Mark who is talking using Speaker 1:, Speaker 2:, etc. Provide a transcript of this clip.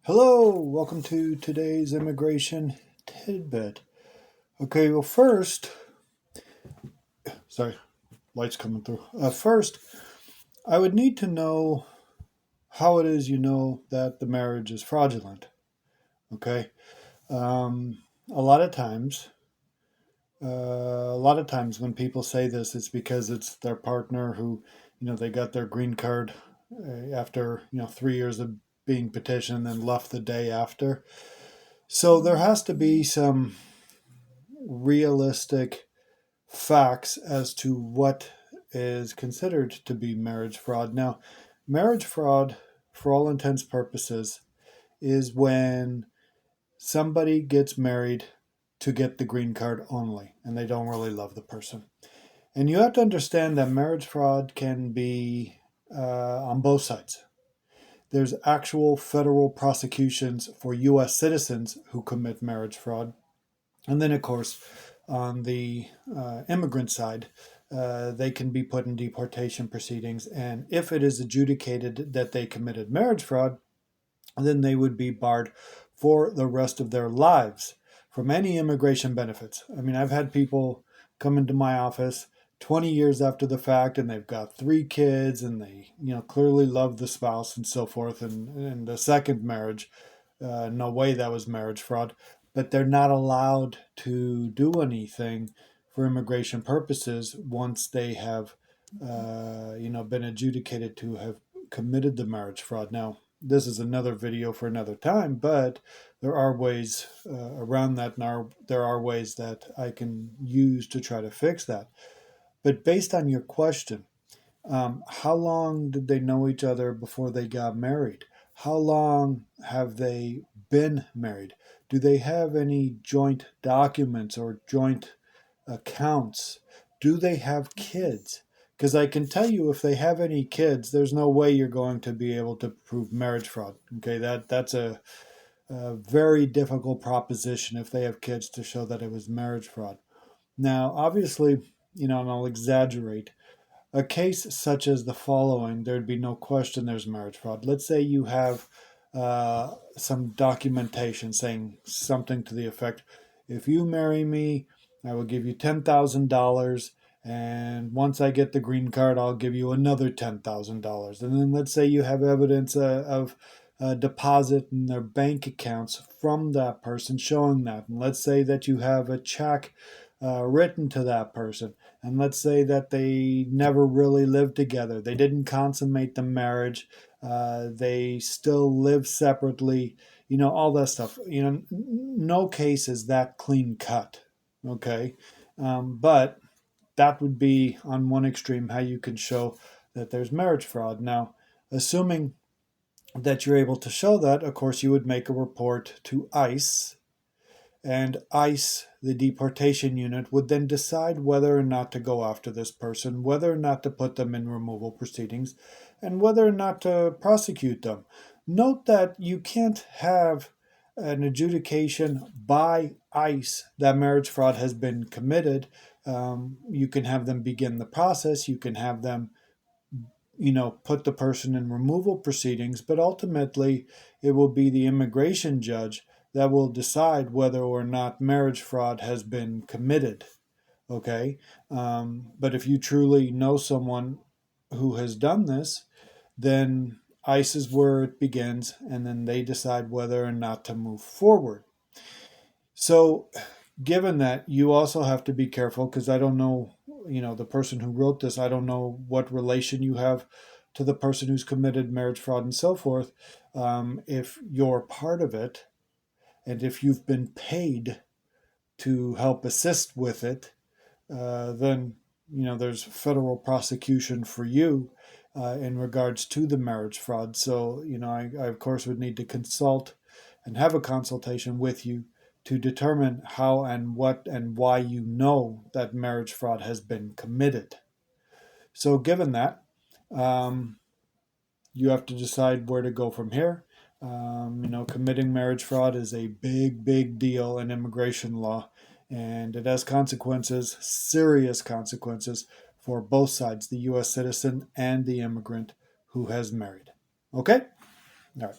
Speaker 1: Hello, welcome to today's immigration tidbit. Okay, well, first, sorry, light's coming through. First, I would need to know how it is you know that the marriage is fraudulent. Okay, a lot of times, a lot of times when people say this, it's because it's their partner who, they got their green card after 3 years of being petitioned and left the day after. So there has to be some realistic facts as to what is considered to be marriage fraud. Now, marriage fraud, for all intents purposes, is when somebody gets married to get the green card only and they don't really love the person. And you have to understand that marriage fraud can be on both sides. There's actual federal prosecutions for U.S. citizens who commit marriage fraud. And then, of course, on the immigrant side, they can be put in deportation proceedings. And if it is adjudicated that they committed marriage fraud, then they would be barred for the rest of their lives from any immigration benefits. I mean, I've had people come into my office 20 years after the fact and they've got three kids and they clearly love the spouse and so forth, and the second marriage, no way that was marriage fraud, but they're not allowed to do anything for immigration purposes once they have been adjudicated to have committed the marriage fraud. Now, this is another video for another time, but there are ways around that, and there are ways that I can use to try to fix that. But based on your question, how long did they know each other before they got married? How long have they been married? Do they have any joint documents or joint accounts? Do they have kids? Because I can tell you, if they have any kids, there's no way you're going to be able to prove marriage fraud. Okay, that's a very difficult proposition if they have kids to show that it was marriage fraud. Now, obviously, and I'll exaggerate, a case such as the following, there'd be no question there's marriage fraud. Let's say you have some documentation saying something to the effect, if you marry me, I will give you $10,000. And once I get the green card, I'll give you another $10,000. And then let's say you have evidence of a deposit in their bank accounts from that person showing that. And let's say that you have a check written to that person. And let's say that they never really lived together. They didn't consummate the marriage. They still live separately. All that stuff. No case is that clean cut. Okay. But that would be on one extreme how you can show that there's marriage fraud. Now, assuming that you're able to show that, of course, you would make a report to ICE, and ICE, the deportation unit, would then decide whether or not to go after this person, whether or not to put them in removal proceedings, and whether or not to prosecute them. Note that you can't have an adjudication by ICE that marriage fraud has been committed. You can have them begin the process, you can have them put the person in removal proceedings, but ultimately it will be the immigration judge that will decide whether or not marriage fraud has been committed. Okay. But if you truly know someone who has done this, then ICE is where it begins, and then they decide whether or not to move forward. So, given that, you also have to be careful, because I don't know, the person who wrote this, I don't know what relation you have to the person who's committed marriage fraud and so forth. If you're part of it, and if you've been paid to help assist with it, then there's federal prosecution for you in regards to the marriage fraud. So I of course would need to consult and have a consultation with you to determine how and what and why you know that marriage fraud has been committed. So given that, um, you have to decide where to go from here. Committing marriage fraud is a big, big deal in immigration law, and it has consequences, serious consequences, for both sides, the U.S. citizen and the immigrant who has married. Okay? All right.